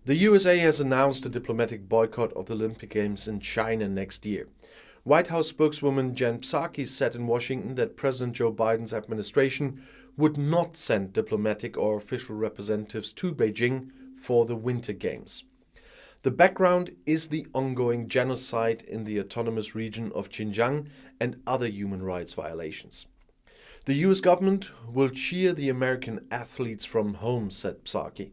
The USA has announced a diplomatic boycott of the Olympic Games in China next year. White House spokeswoman Jen Psaki said in Washington that President Joe Biden's administration would not send diplomatic or official representatives to Beijing for the Winter Games. The background is the ongoing genocide in the autonomous region of Xinjiang and other human rights violations. The US government will cheer the American athletes from home, said Psaki.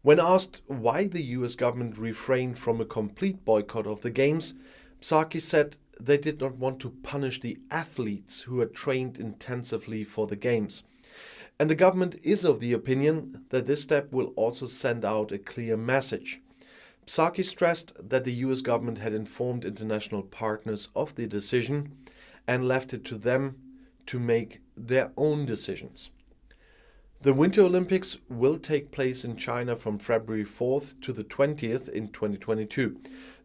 When asked why the US government refrained from a complete boycott of the Games, Psaki said they did not want to punish the athletes who had trained intensively for the Games. And the government is of the opinion that this step will also send out a clear message. Psaki stressed that the US government had informed international partners of the decision and left it to them to make their own decisions. The Winter Olympics will take place in China from February 4th to the 20th in 2022.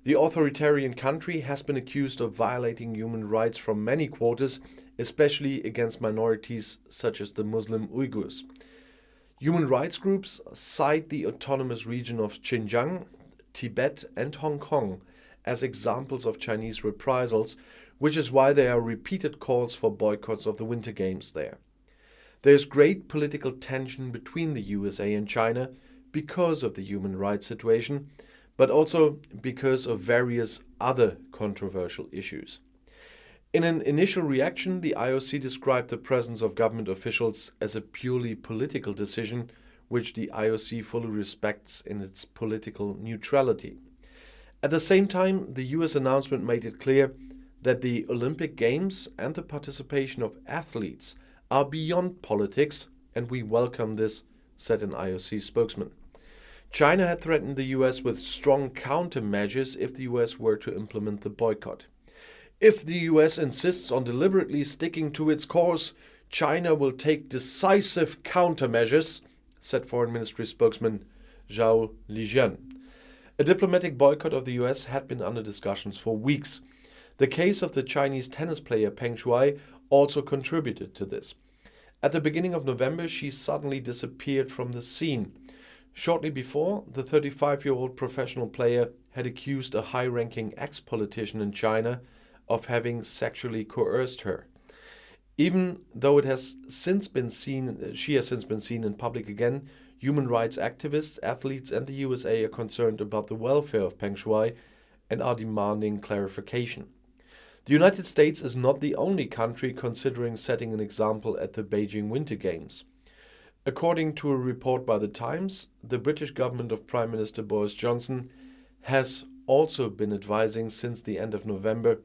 The authoritarian country has been accused of violating human rights from many quarters, especially against minorities such as the Muslim Uyghurs. Human rights groups cite the autonomous region of Xinjiang, Tibet, and Hong Kong as examples of Chinese reprisals, which is why there are repeated calls for boycotts of the Winter Games there. There is great political tension between the USA and China because of the human rights situation, but also because of various other controversial issues. In an initial reaction, the IOC described the presence of government officials as a purely political decision, which the IOC fully respects in its political neutrality. At the same time, the US announcement made it clear that the Olympic Games and the participation of athletes are beyond politics, and we welcome this, said an IOC spokesman. China had threatened the US with strong countermeasures if the US were to implement the boycott. If the US insists on deliberately sticking to its course, China will take decisive countermeasures, said Foreign Ministry spokesman Zhao Lijian. A diplomatic boycott of the US had been under discussions for weeks. The case of the Chinese tennis player Peng Shuai also contributed to this. At the beginning of November, she suddenly disappeared from the scene. Shortly before, the 35-year-old professional player had accused a high-ranking ex-politician in China of having sexually coerced her. Even though she has since been seen in public again, human rights activists, athletes, and the USA are concerned about the welfare of Peng Shuai and are demanding clarification. The United States is not the only country considering setting an example at the Beijing Winter Games. According to a report by The Times, the British government of Prime Minister Boris Johnson has also been advising since the end of November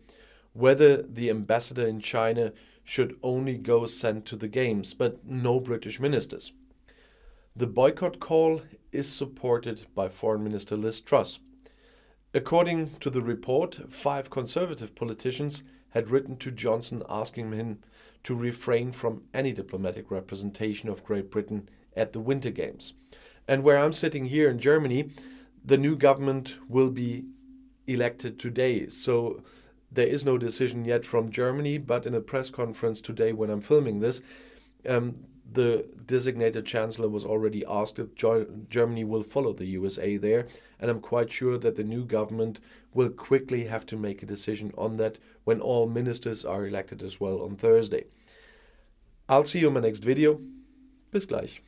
whether the ambassador in China should only go sent to the Games, but no British ministers. The boycott call is supported by Foreign Minister Liz Truss. According to the report, 5 conservative politicians had written to Johnson asking him to refrain from any diplomatic representation of Great Britain at the Winter Games. And where I'm sitting here in Germany, the new government will be elected today. So there is no decision yet from Germany, but in a press conference today when I'm filming this, the designated chancellor was already asked if Germany will follow the USA there, and I'm quite sure that the new government will quickly have to make a decision on that when all ministers are elected as well on Thursday. I'll see you in my next video. Bis gleich.